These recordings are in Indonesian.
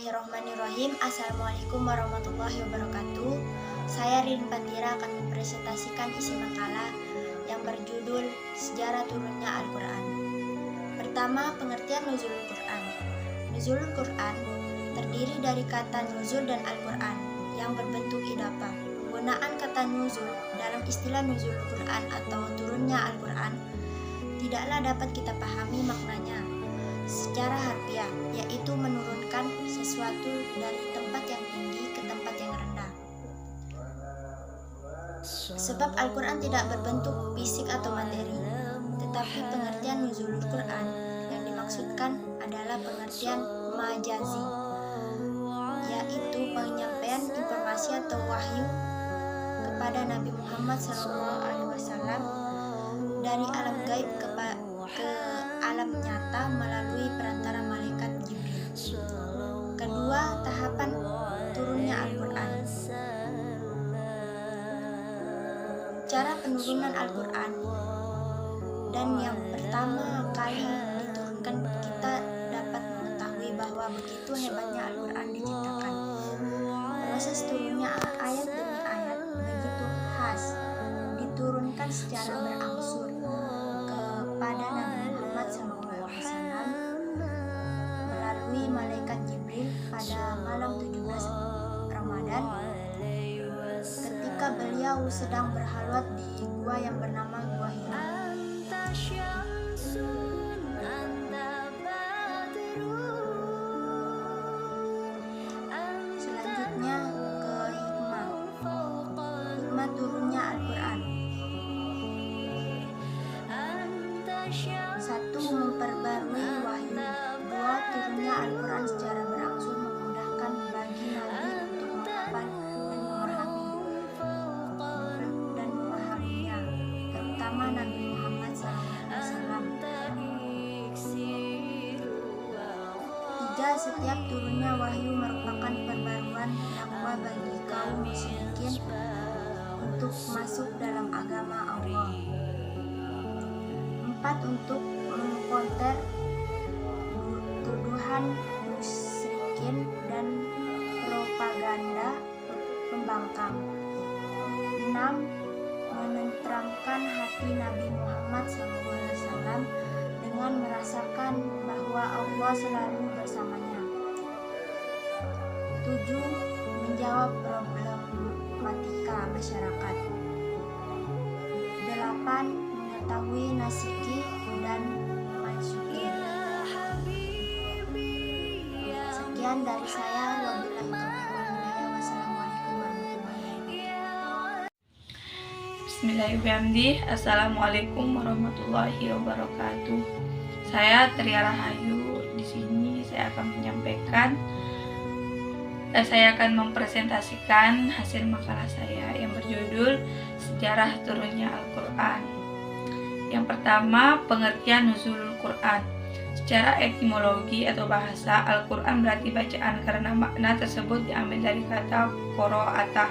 Bismillahirrahmanirrahim. Assalamualaikum warahmatullahi wabarakatuh. Saya Rin Patira akan mempresentasikan isi makalah yang berjudul Sejarah Turunnya Al-Quran. Pertama, pengertian Nuzulul Quran. Nuzulul Quran terdiri dari kata nuzul dan Al-Quran yang berbentuk idafah. Penggunaan kata nuzul dalam istilah Nuzulul Quran atau turunnya Al-Quran tidaklah dapat kita pahami maknanya secara harfiah, yaitu menurunkan sesuatu dari tempat yang tinggi ke tempat yang rendah. Sebab Al-Quran tidak berbentuk fisik atau materi, tetapi pengertian Nuzulul Quran yang dimaksudkan adalah pengertian majazi, yaitu penyampaian informasi atau wahyu kepada Nabi Muhammad SAW dari alam gaib ke alam nyata melalui perantara malaikat Jibril. Kedua, tahapan turunnya Al-Quran. Cara penurunan Al-Quran dan yang pertama kali diturunkan, kita dapat mengetahui bahwa begitu hebatnya Al-Quran diciptakan. Proses turunnya ayat demi ayat begitu khas, diturunkan secara berangsur kepada Nabi Muhammad SAW melalui malaikat Jibril pada malam 17 Ramadan ketika beliau sedang berhalwat di gua yang bernama Gua Hira. Selanjutnya ke hikmah turunnya Al-Quran. 1. Memperbarui wahyu. 2. Turunnya Al-Quran secara berangsur memudahkan bagi Nabi untuk menghafal dan memahaminya, terutama Nabi Muhammad SAW. 3. Setiap turunnya wahyu merupakan perbaruan dakwah bagi kaum musyrikin untuk masuk dalam agama Allah. 4. Untuk mengkonter tuduhan musyrikin dan propaganda pembangkang. 6. Menenteramkan hati Nabi Muhammad SAW dengan merasakan bahwa Allah selalu bersamanya. 7. Menjawab problematika masyarakat. 8. Mengetahui nasiki dan mansuki. Sekian dari saya. Wabillahi taufiq wal hidayah. Wassalamualaikum warahmatullahi wabarakatuh. Bismillahirrahmanirrahim. Assalamualaikum warahmatullahi wabarakatuh. Saya Tria Rahayu. Di sini saya akan mempresentasikan hasil makalah saya yang berjudul Sejarah Turunnya Al-Quran. Yang pertama, pengertian Nuzulul Quran. Secara etimologi atau bahasa, Al-Quran berarti bacaan karena makna tersebut diambil dari kata qira'atah,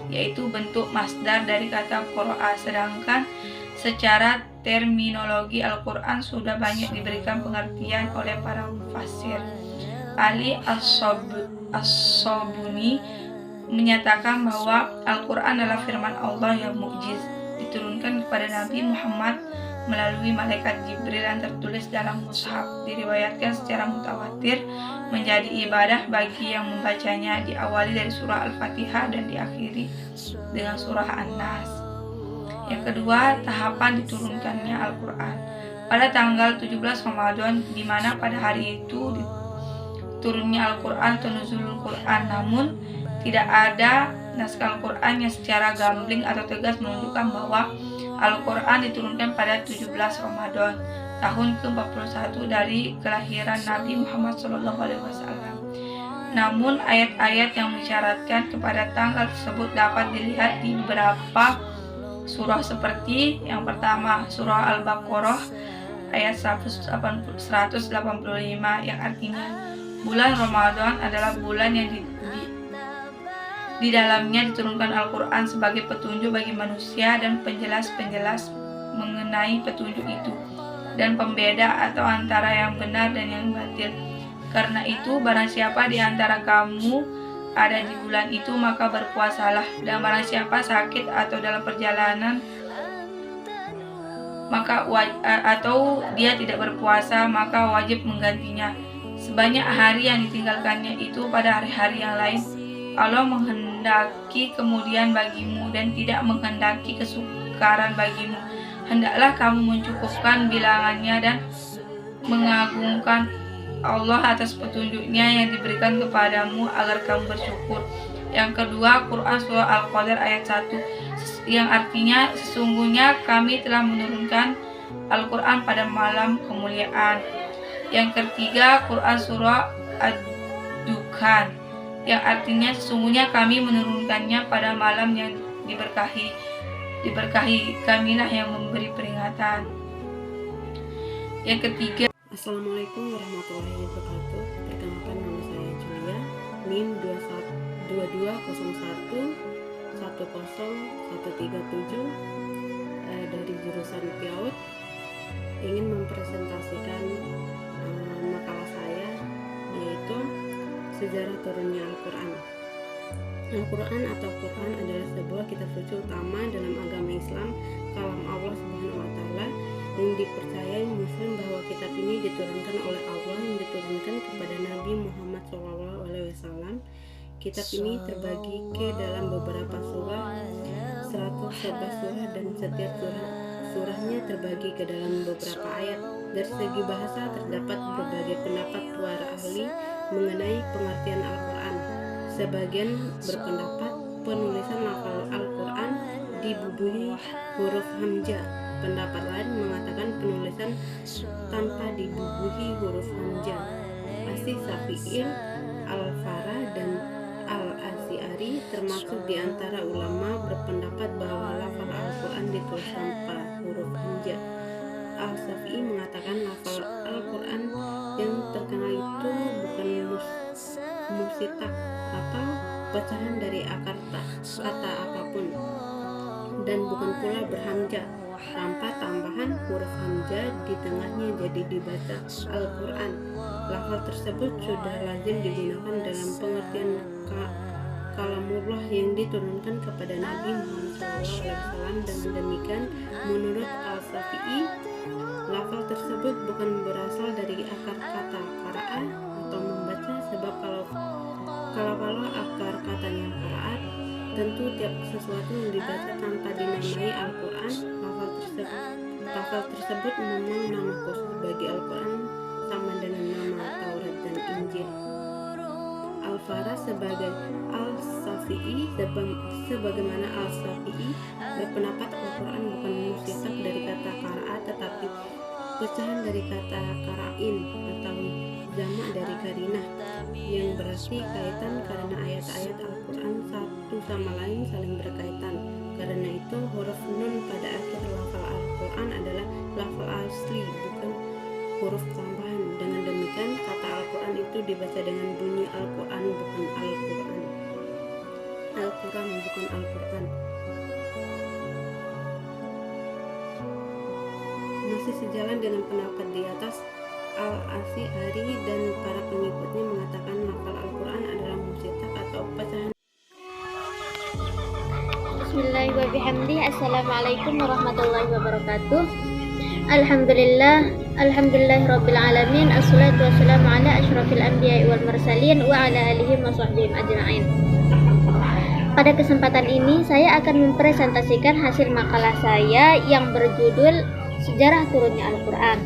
yaitu bentuk masdar dari kata qira'a. Sedangkan secara terminologi Al-Quran sudah banyak diberikan pengertian oleh para mufassir. Ali As-Sobuni menyatakan bahwa Al-Quran adalah firman Allah yang mukjiz, diturunkan kepada Nabi Muhammad melalui malaikat Jibril yang tertulis dalam mushaf. Diriwayatkan secara mutawatir menjadi ibadah bagi yang membacanya, diawali dari surah Al-Fatihah dan diakhiri dengan surah An-Nas. Yang kedua, tahapan diturunkannya Al-Quran. Pada tanggal 17 Ramadan, di mana pada hari itu turunnya Al-Quran atau Nuzulul Quran, namun tidak ada naskah Al-Quran yang secara gambling atau tegas menunjukkan bahwa Al-Quran diturunkan pada 17 Ramadan tahun ke-41 dari kelahiran Nabi Muhammad SAW. Namun ayat-ayat yang mensyaratkan kepada tanggal tersebut dapat dilihat di beberapa surah, seperti yang pertama surah Al-Baqarah ayat 185 yang artinya bulan Ramadan adalah bulan yang di dalamnya diturunkan Al-Quran sebagai petunjuk bagi manusia dan penjelas-penjelas mengenai petunjuk itu, dan pembeda atau antara yang benar dan yang batil. Karena itu, barang siapa di antara kamu ada di bulan itu, maka berpuasalah. Dan barang siapa sakit atau dalam perjalanan, atau dia tidak berpuasa, maka wajib menggantinya sebanyak hari yang ditinggalkannya itu pada hari-hari yang lain. Allah menghendaki kemudian bagimu dan tidak menghendaki kesukaran bagimu. Hendaklah kamu mencukupkan bilangannya dan mengagungkan Allah atas petunjuknya yang diberikan kepadamu agar kamu bersyukur. Yang kedua, Quran Surah Al-Qadr ayat 1, yang artinya sesungguhnya kami telah menurunkan Al-Quran pada malam kemuliaan. Yang ketiga, Quran Surah Ad-Dukhan, yang artinya sesungguhnya kami menurunkannya pada malam yang diberkahi. Kamilah yang memberi peringatan. Yang ketiga, Assalamualaikum warahmatullahi wabarakatuh. Perkenalkan, nama saya Julia, NIM 2201 10137 dari jurusan PIAUD. Ingin mempresentasikan makalah saya, yaitu sejarah turunnya Al-Quran. Al-Quran atau Quran adalah sebuah kitab suci utama dalam agama Islam, kalam Allah Subhanahu wa Ta'ala, yang dipercayai Muslim bahwa kitab ini diturunkan oleh Allah, yang diturunkan kepada Nabi Muhammad SAW. Kitab ini terbagi ke dalam beberapa surah, 111 surah, dan setiap surahnya terbagi ke dalam beberapa ayat. Dari segi bahasa terdapat berbagai pendapat para ahli mengenai pengertian Al-Quran. Sebagian berpendapat penulisan lafal Al-Quran dibubuhi huruf hamzah. Pendapat lain mengatakan penulisan tanpa dibubuhi huruf hamzah. As-Syafi'i, Al-Farah, dan Al-Asy'ari termasuk di antara ulama berpendapat bahwa lafal Al-Quran ditulis tanpa huruf hamzah. Al-Syafi'i mengatakan lafal Al-Quran yang terkenal itu bukan musitak atau pecahan dari akar kata apapun, dan bukan pula berhamzah tanpa tambahan huruf hamzah di tengahnya, jadi dibaca Al-Quran. Lafal tersebut sudah lazim digunakan dalam pengertian kalamullah yang diturunkan kepada Nabi Muhammad SAW. Dengan demikian, menurut Al-Syafi'i, lafal tersebut bukan berasal dari akar kata qara'ah atau membaca, sebab kalau akar katanya qara'at, tentu tiap sesuatu yang dibaca tanpa dinamai Al-Quran. Lafal tersebut memang nama khusus bagi Al-Quran, sama dengan nama Taurat dan Injil. Al-Farah sebagai Al-Syafi'i, sebagaimana Al-Syafi'i berpendapat Al-Quran bukan musitak dari kata qara'at, tetapi pecahan dari kata qara'in atau jamak dari karinah, yang berarti kaitan karena ayat-ayat Al-Quran satu sama lain saling berkaitan. Karena itu huruf nun pada akhir lafal Al-Quran adalah lafal asli, bukan huruf tambahan. Dengan demikian, kata Al-Quran itu dibaca dengan bunyi Al-Quran bukan Al-Quran. Al-Quran bukan Al-Quran. Masih sejalan dengan pendapat di atas, Al-Asy'ari dan para pengikutnya mengatakan lafal Al-Quran adalah musitak atau pecahan. Bismillahirrahmanirrahim. Assalamualaikum warahmatullahi wabarakatuh. Alhamdulillahirabbil alamin. Assalatu wassalamu ala asyrafil anbiya'i wal mursalin wa ala alihi wa sahbihi ajma'in. Pada kesempatan ini saya akan mempresentasikan hasil makalah saya yang berjudul Sejarah Turunnya Al-Quran.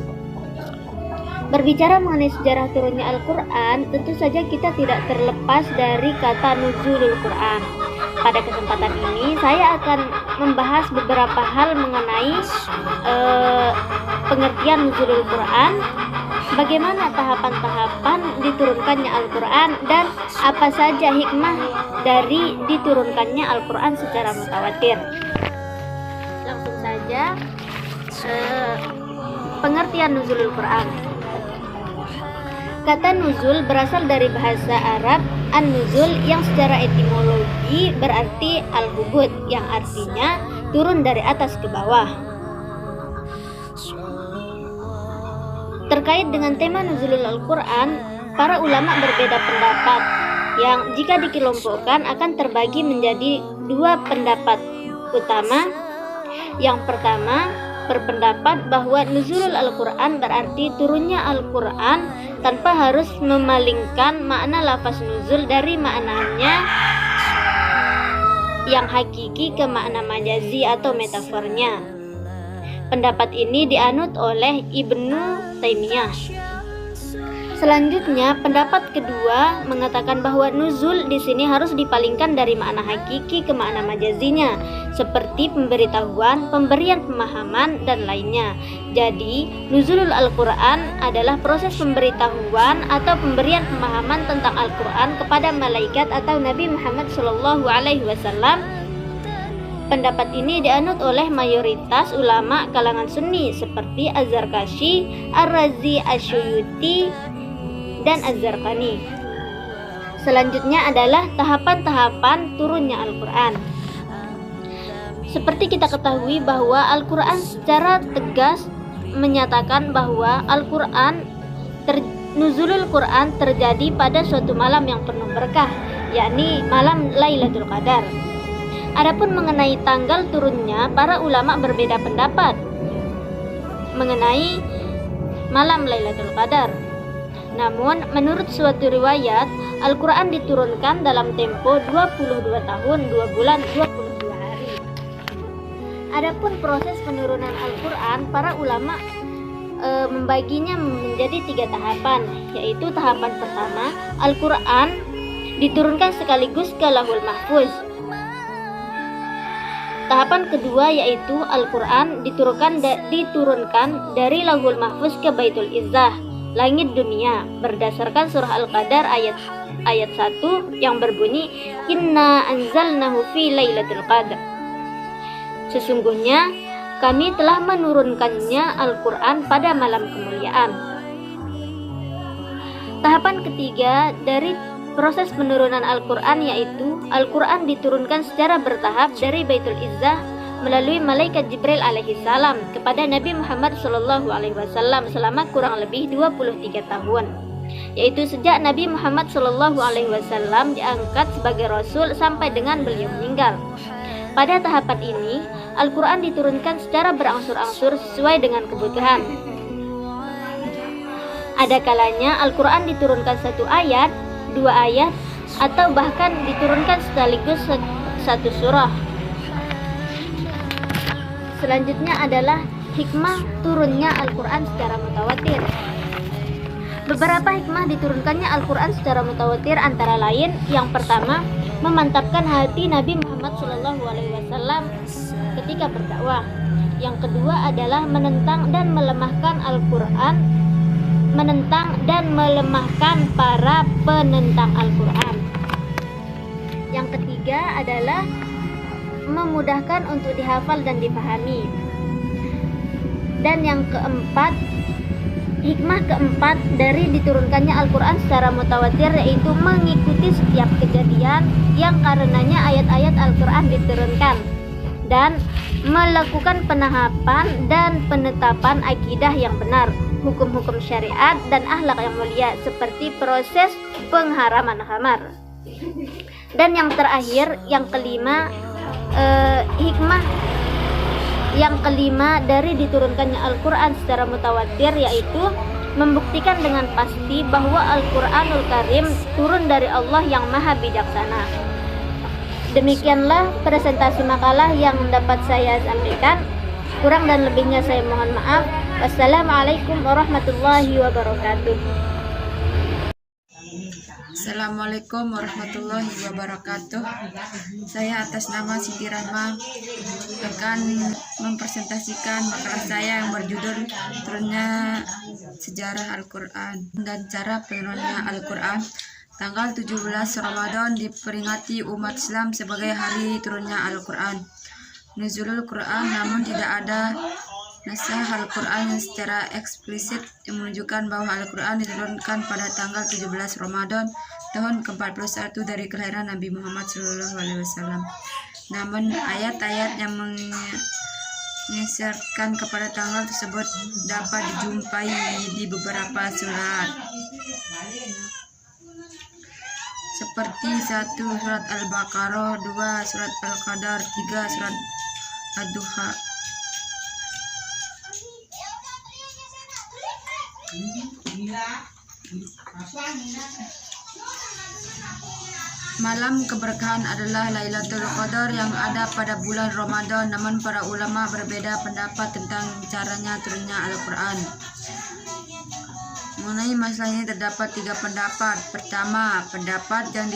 Berbicara mengenai sejarah turunnya Al-Quran, tentu saja kita tidak terlepas dari kata nuzulul Quran. Pada kesempatan ini saya akan membahas beberapa hal mengenai pengertian nuzulul Quran, bagaimana tahapan-tahapan diturunkannya Al-Quran, dan apa saja hikmah dari diturunkannya Al-Quran secara mutawatir. Langsung saja, pengertian nuzulul Quran. Kata nuzul berasal dari bahasa Arab an-nuzul, yang secara etimologi berarti al-hubud, yang artinya turun dari atas ke bawah. Terkait dengan tema nuzulul Al-Quran, para ulama berbeda pendapat, yang jika dikelompokkan akan terbagi menjadi dua pendapat utama. Yang pertama, berpendapat bahwa nuzulul Al-Quran berarti turunnya Al-Quran tanpa harus memalingkan makna lafaz nuzul dari maknanya yang hakiki ke makna majazi atau metafornya. Pendapat ini dianut oleh Ibnu Taimiyah. Selanjutnya, pendapat kedua mengatakan bahwa nuzul di sini harus dipalingkan dari makna hakiki ke makna majazinya, seperti pemberitahuan, pemberian pemahaman, dan lainnya. Jadi, nuzulul Al-Quran adalah proses pemberitahuan atau pemberian pemahaman tentang Al-Quran kepada malaikat atau Nabi Muhammad SAW. Pendapat ini dianut oleh mayoritas ulama kalangan Sunni seperti Az-Zarkashi, Ar-Razi, Asy-Syuyuti, dan Az-Zarqani. Selanjutnya adalah tahapan-tahapan turunnya Al-Quran. Seperti kita ketahui bahwa Al-Quran secara tegas menyatakan bahwa nuzulul Quran terjadi pada suatu malam yang penuh berkah, yakni malam Lailatul Qadar. Adapun mengenai tanggal turunnya, para ulama berbeda pendapat mengenai malam Lailatul Qadar. Namun, menurut suatu riwayat, Al-Quran diturunkan dalam tempo 22 tahun, 2 bulan, 22 hari. Adapun proses penurunan Al-Quran, para ulama membaginya menjadi 3 tahapan, yaitu tahapan pertama, Al-Quran diturunkan sekaligus ke Lauhul Mahfuz. Tahapan kedua yaitu Al-Quran diturunkan dari Lauhul Mahfuz ke Baitul Izzah, langit dunia, berdasarkan surah Al-Qadar ayat 1 yang berbunyi, Inna anzalnahu fi lailatul qadar. Sesungguhnya kami telah menurunkannya Al-Quran pada malam kemuliaan. Tahapan ketiga dari proses penurunan Al-Quran yaitu Al-Quran diturunkan secara bertahap dari Baitul Izzah melalui malaikat Jibril alaihi salam kepada Nabi Muhammad SAW selama kurang lebih 23 tahun, yaitu sejak Nabi Muhammad SAW diangkat sebagai Rasul sampai dengan beliau meninggal. Pada tahapan ini, Al-Quran diturunkan secara berangsur-angsur sesuai dengan kebutuhan. Ada kalanya Al-Quran diturunkan 1 ayat, 2 ayat, atau bahkan diturunkan sekaligus 1 surah. Selanjutnya adalah hikmah turunnya Al-Quran secara mutawatir. Beberapa hikmah diturunkannya Al-Quran secara mutawatir antara lain, yang pertama, memantapkan hati Nabi Muhammad SAW ketika berdakwah. Yang kedua adalah menentang dan melemahkan Al-Quran, menentang dan melemahkan para penentang Al-Quran. Yang ketiga adalah memudahkan untuk dihafal dan dipahami. Dan yang keempat, hikmah keempat dari diturunkannya Al-Quran secara mutawatir yaitu mengikuti setiap kejadian yang karenanya ayat-ayat Al-Quran diturunkan, dan melakukan penahapan dan penetapan akidah yang benar, hukum-hukum syariat dan akhlak yang mulia seperti proses pengharaman khamar. Dan yang terakhir, yang kelima, hikmah yang kelima dari diturunkannya Al-Quran secara mutawatir yaitu membuktikan dengan pasti bahwa Al-Quranul Karim turun dari Allah yang maha bijaksana. Demikianlah presentasi makalah yang dapat saya sampaikan. Kurang dan lebihnya saya mohon maaf. Wassalamualaikum warahmatullahi wabarakatuh. Assalamualaikum warahmatullahi wabarakatuh. Saya atas nama Siti Rahma akan mempresentasikan makalah saya yang berjudul Turunnya Sejarah Al-Quran dan Cara Penurunannya Al-Quran. Tanggal 17 Ramadan diperingati umat Islam sebagai hari turunnya Al-Quran. Nuzulul Quran, namun tidak ada nasah Al-Quran yang secara eksplisit yang menunjukkan bahwa Al-Quran diturunkan pada tanggal 17 Ramadan tahun ke-41 dari kelahiran Nabi Muhammad SAW. Namun ayat-ayat yang menyesuaikan kepada tanggal tersebut dapat dijumpai di beberapa surat, seperti 1 surat Al-Baqarah, 2 surat Al-Qadar, 3 surat Ad-Duha. Malam keberkahan adalah Lailatul Qadar yang ada pada bulan Ramadan, namun para ulama berbeda pendapat tentang caranya turunnya Al-Quran. Mengenai masalah ini terdapat 3 pendapat. Pertama, pendapat yang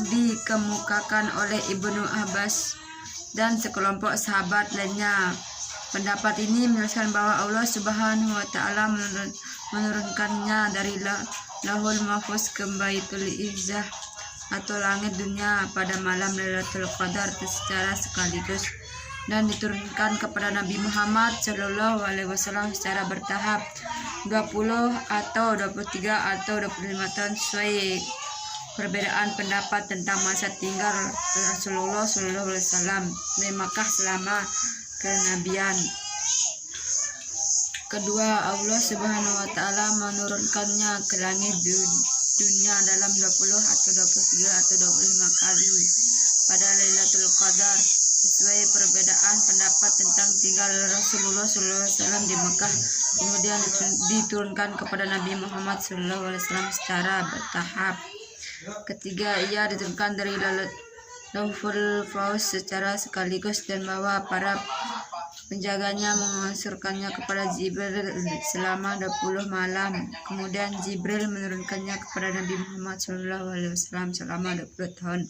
dikemukakan oleh Ibnu Abbas dan sekelompok sahabat lainnya. Pendapat ini menjelaskan bahwa Allah Subhanahu wa Ta'ala menurunkannya dari Lauhul Mahfuz ke Baitul Izzah atau langit dunia pada malam Lailatul Qadar secara sekaligus, dan diturunkan kepada Nabi Muhammad SAW secara bertahap 20 atau 23 atau 25 tahun sesuai perbedaan pendapat tentang masa tinggal Rasulullah SAW di Makkah selama kenabian. Kedua, Allah Subhanahu wa Ta'ala menurunkannya ke langit dunia dalam 20 atau 23 atau 25 kali pada Lailatul Qadar sesuai perbedaan pendapat tentang tinggal Rasulullah SAW di Mekah, kemudian diturunkan kepada Nabi Muhammad SAW secara bertahap. Ketiga, ia diturunkan dari Lauhul Mahfuz secara sekaligus dan bahwa para penjaganya mengasurkannya kepada Jibril selama 20 malam. Kemudian Jibril menurunkannya kepada Nabi Muhammad SAW selama 20 tahun.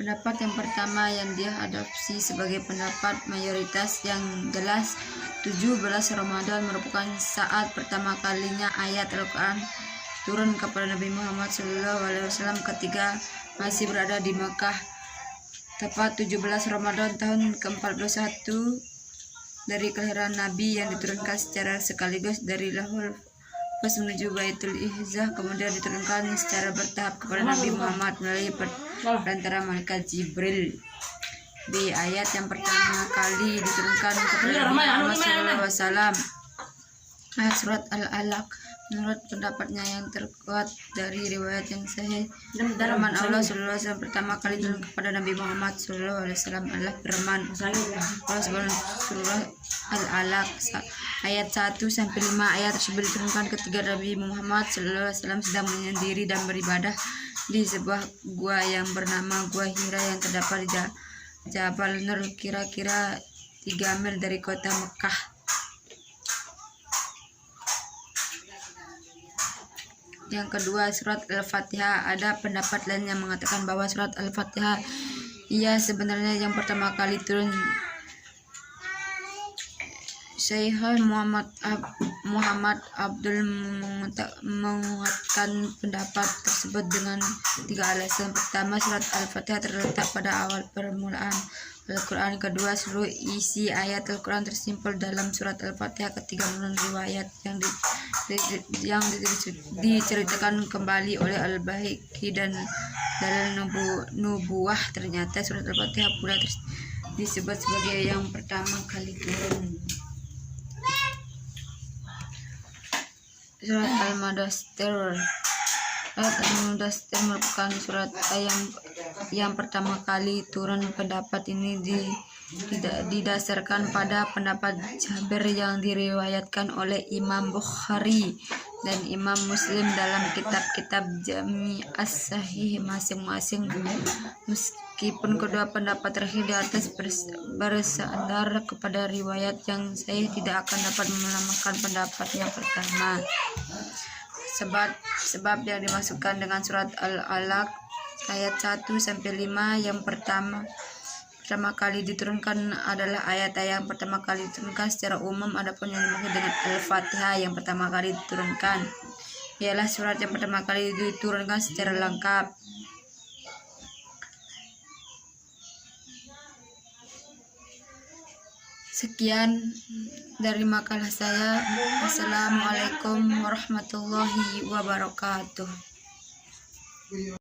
Pendapat yang pertama yang diadopsi sebagai pendapat mayoritas yang jelas, 17 Ramadan merupakan saat pertama kalinya ayat Al-Quran turun kepada Nabi Muhammad SAW ketika masih berada di Mekah. Tepat 17 Ramadan tahun ke-41 dari kelahiran Nabi yang diturunkan secara sekaligus dari Lauhul Mahfuz menuju Baitul Izzah, kemudian diturunkan secara bertahap kepada Nabi Muhammad melalui perantara malaikat Jibril. B. Ayat yang pertama kali diturunkan kepada Nabi Muhammad SAW, ayat surat Al-Alaq. Menurut pendapatnya yang terkuat dari riwayat yang sahih, firman Allah SAW pertama kali turun kepada Nabi Muhammad SAW adalah firman Allah Subhanahu surah Al-Alaq ayat 1-5. Ayat tersebut diturunkan ketika Nabi Muhammad SAW sedang menyendiri dan beribadah di sebuah gua yang bernama Gua Hira yang terdapat di Jabal Nur, kira-kira 3 mil dari kota Mekah. Yang kedua, surat Al-Fatihah. Ada pendapat lain yang mengatakan bahwa surat Al-Fatihah ia sebenarnya yang pertama kali turun. Syekh Muhammad Abdul menguatkan pendapat tersebut dengan 3 alasan. Pertama, surat Al-Fatihah terletak pada awal permulaan Al-Quran. Kedua, seluruh isi ayat Al-Quran tersimpul dalam surat Al-Fatihah. Ketiga, menurut riwayat yang diceritakan kembali oleh Al-Baihaqi dan dalam nubuwah, ternyata surat Al-Fatihah pula disebut sebagai yang pertama kali turun. Surat Al-Mudaththir. Surat Al-Mudaththir merupakan surat yang pertama kali turun. Pendapat ini didasarkan pada pendapat Jabir yang diriwayatkan oleh Imam Bukhari dan Imam Muslim dalam kitab-kitab Jami' as-Sahih masing-masing. Meskipun kedua pendapat terakhir di atas bersandar kepada riwayat yang sahih, tidak akan dapat melemahkan pendapat yang pertama. Sebab yang dimasukkan dengan surat Al-Alaq ayat 1-5 yang pertama kali diturunkan adalah ayat-ayat yang pertama kali diturunkan secara umum. Adapun yang dimaksud dengan Al-Fatihah yang pertama kali diturunkan ialah surat yang pertama kali diturunkan secara lengkap. Sekian dari makalah saya. Wassalamualaikum warahmatullahi wabarakatuh.